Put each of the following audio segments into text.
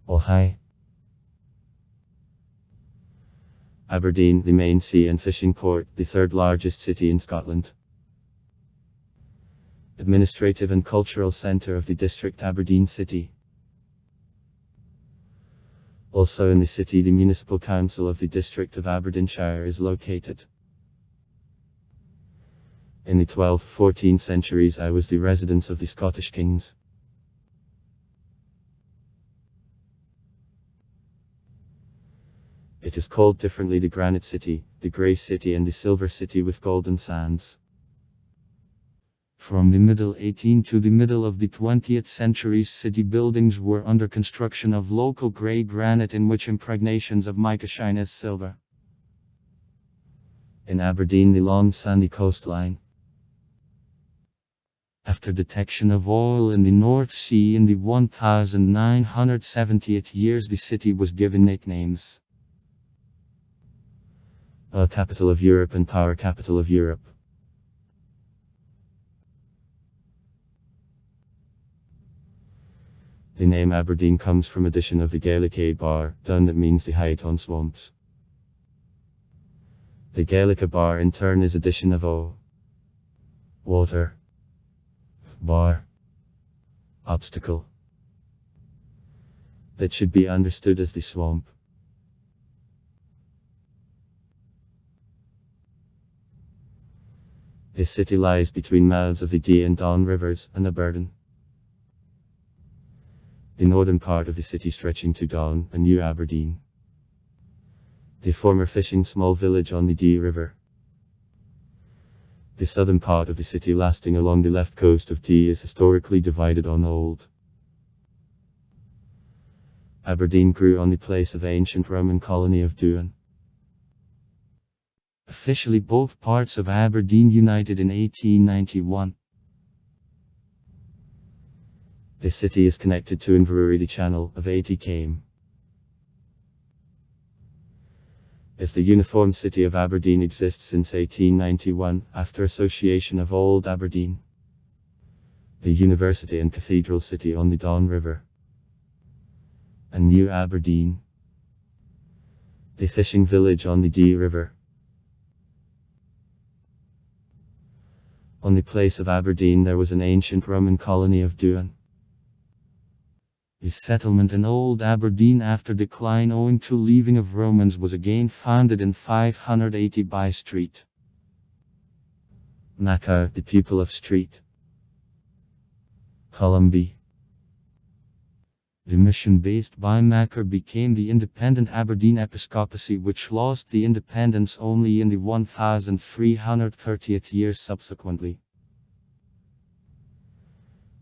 Oh hi. Aberdeen, the main sea and fishing port, the third largest city in Scotland. Administrative and cultural centre of the district Aberdeen City. Also in the city, the municipal council of the district of Aberdeenshire is located. In the 12th-14th centuries, it was the residence of the Scottish kings. It is called differently the Granite City, the Grey City and the Silver City with golden sands. From the middle 18th to the middle of the 20th centuries, city buildings were under construction of local grey granite in which impregnations of mica shine as silver. In Aberdeen, the long sandy coastline. After detection of oil in the North Sea in the 1970th years, the city was given nicknames. Oil capital of Europe and power capital of Europe. The name Aberdeen comes from addition of the Gaelic bar, dun, that means the height on swamps. The Gaelic bar in turn is addition of o, water, bar, obstacle. That should be understood as the swamp. This city lies between mouths of the Dee and Don rivers and Aberden. The northern part of the city stretching to Don and New Aberdeen. The former fishing small village on the Dee River. The southern part of the city lasting along the left coast of Dee is historically divided on Old Aberdeen grew on the place of ancient Roman colony of Duan. Officially both parts of Aberdeen united in 1891. The city is connected to Inverurie, the channel of 80 km. As the uniform city of Aberdeen exists since 1891, after association of Old Aberdeen, the university and cathedral city on the Don River, and New Aberdeen, the fishing village on the Dee River. On the place of Aberdeen there was an ancient Roman colony of Duan. The settlement in Old Aberdeen after decline owing to leaving of Romans was again founded in 580 by Street Macar, the pupil of Street Columby. The mission based by Macar became the independent Aberdeen Episcopacy, which lost the independence only in the 1330th year subsequently.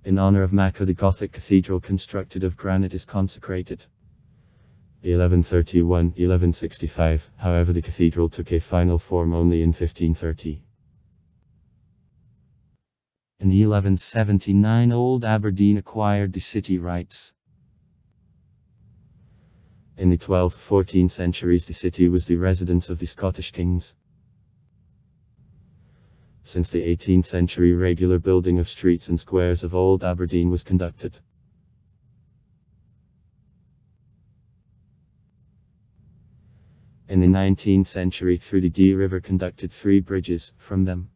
In honor of Macar, the Gothic cathedral constructed of granite is consecrated. 1131-1165, however the cathedral took a final form only in 1530. In 1179 Old Aberdeen acquired the city rights. In the 12th-14th centuries the city was the residence of the Scottish kings. Since the 18th century regular building of streets and squares of Old Aberdeen was conducted. In the 19th century through the Dee River conducted 3 bridges from them.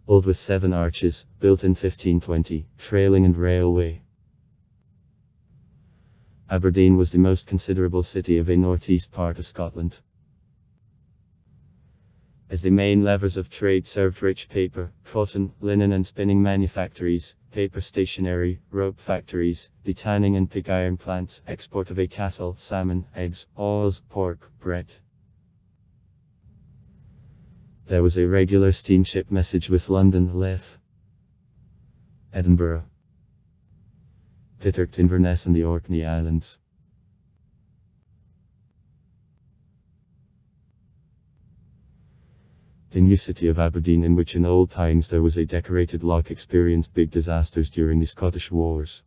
Old with 7 arches, built in 1520, trailing and railway. Aberdeen was the most considerable city of a northeast part of Scotland. As the main levers of trade served rich paper, cotton, linen and spinning manufactories, paper stationery, rope factories, the tanning and pig iron plants, export of cattle, salmon, eggs, oils, pork, bread. There was a regular steamship message with London, Leith, Edinburgh, Pittock, Inverness and the Orkney Islands. The new city of Aberdeen, in which in old times there was a decorated loch, experienced big disasters during the Scottish Wars.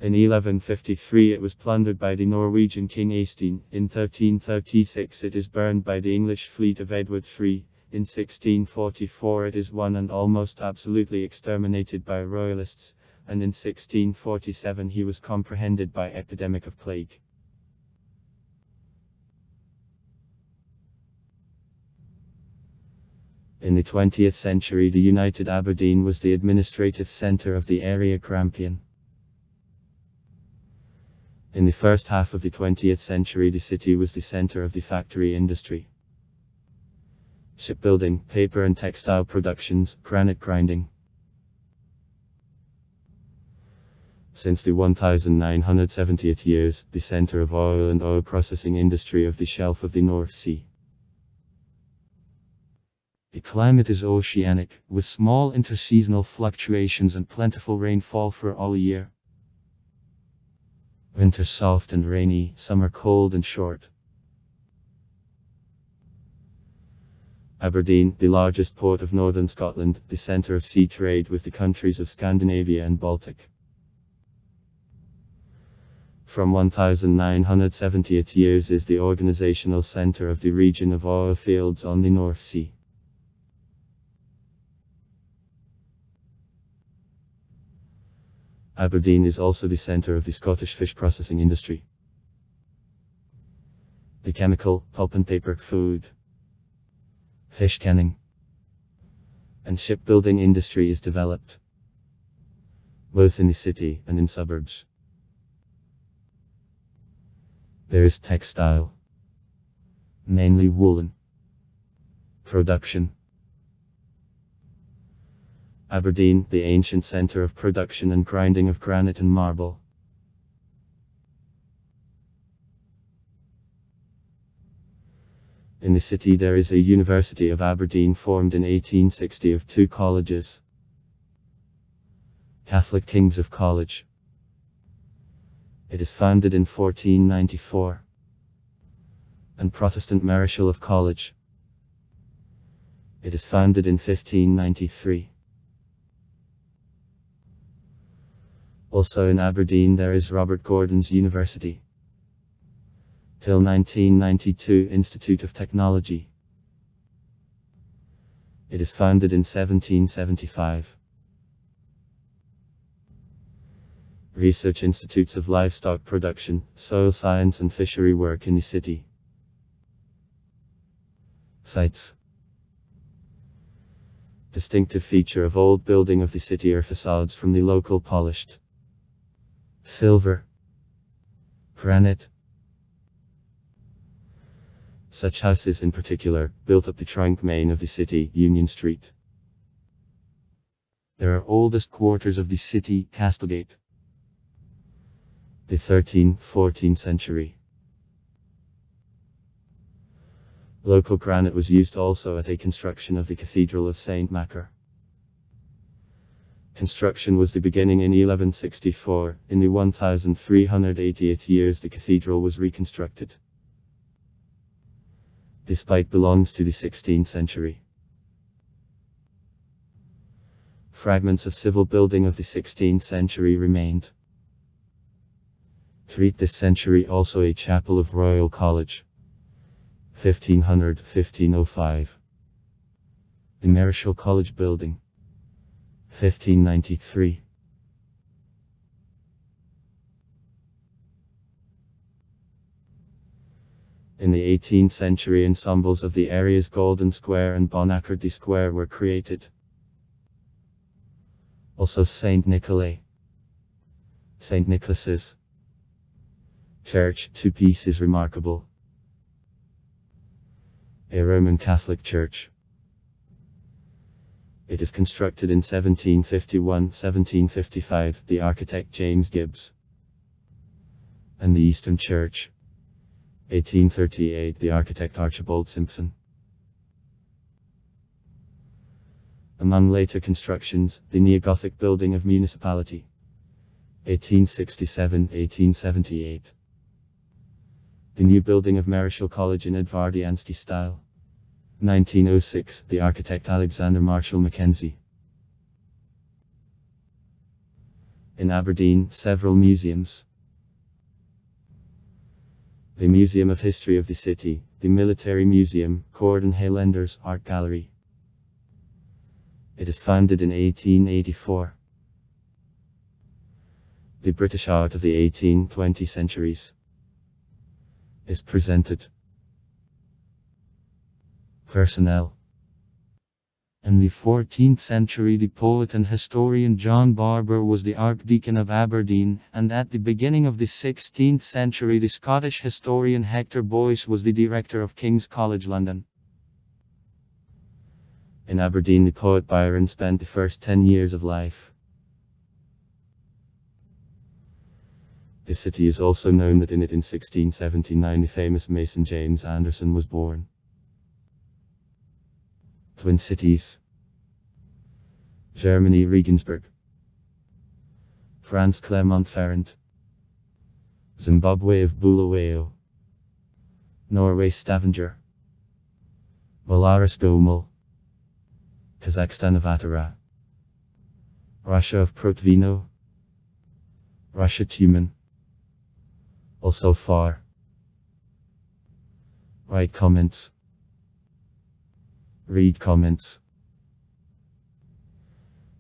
In 1153 it was plundered by the Norwegian King Eystein. In 1336 it is burned by the English fleet of Edward III. In 1644 it is won and almost absolutely exterminated by royalists, and in 1647 he was comprehended by epidemic of plague. In the 20th century, the United Aberdeen was the administrative centre of the area Grampian. In the first half of the 20th century, the city was the centre of the factory industry, shipbuilding, paper and textile productions, granite grinding. Since the 1970th years, the centre of oil and oil processing industry of the shelf of the North Sea. The climate is oceanic, with small interseasonal fluctuations and plentiful rainfall for all year. Winter soft and rainy, summer cold and short. Aberdeen, the largest port of northern Scotland, the centre of sea trade with the countries of Scandinavia and Baltic. From 1970th years is the organisational centre of the region of oil fields on the North Sea. Aberdeen is also the centre of the Scottish fish processing industry. The chemical, pulp and paper, food, fish canning, and shipbuilding industry is developed, both in the city and in suburbs. There is textile, mainly woolen, production. Aberdeen, the ancient centre of production and grinding of granite and marble. In the city there is a University of Aberdeen formed in 1860 of two colleges. Catholic Kings of College. It is founded in 1494. And Protestant Marischal of College. It is founded in 1593. Also in Aberdeen there is Robert Gordon's University. Till 1992 Institute of Technology. It is founded in 1775. Research institutes of livestock production, soil science and fishery work in the city. Sites. Distinctive feature of old building of the city are facades from the local polished silver, granite. Such houses in particular, built up the trunk main of the city, Union Street. There are oldest quarters of the city, Castlegate. The 13th-14th century. Local granite was used also at a construction of the Cathedral of St. Macar. Construction was the beginning in 1164, in the 1388th years the cathedral was reconstructed. Despite belongs to the 16th century. Fragments of civil building of the 16th century remained. Throughout this century also a chapel of Royal College. 1500-1505. The Marischal College building. 1593. In the 18th century ensembles of the areas Golden Square and Bonaccordy Square were created. Also St. Nicholas's Church, 2 pieces remarkable. A Roman Catholic church. It is constructed in 1751-1755, the architect James Gibbs. And the Eastern Church. 1838, the architect Archibald Simpson. Among later constructions, the neo-Gothic building of municipality. 1867-1878. The new building of Marischal College in Edvardiansky style. 1906, the architect Alexander Marshall Mackenzie. In Aberdeen, several museums. The Museum of History of the City, the Military Museum, Gordon Haylender's Art Gallery. It is founded in 1884. The British art of the 18-20 centuries is presented. Personnel. In the 14th century, the poet and historian John Barber was the Archdeacon of Aberdeen, and at the beginning of the 16th century, the Scottish historian Hector Boyce was the director of King's College London. In Aberdeen, the poet Byron spent the first 10 years of life. The city is also known that in it in 1679 the famous mason James Anderson was born. Twin cities. Germany Regensburg. France Clermont-Ferrand. Zimbabwe of Bulawayo. Norway Stavanger. Belarus Gomel. Kazakhstan of Atara. Russia of Protvino. Russia Tumen. Also far. Write comments. Read comments.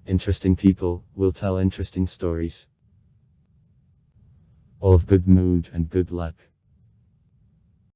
Interesting people will tell interesting stories. All of good mood and good luck.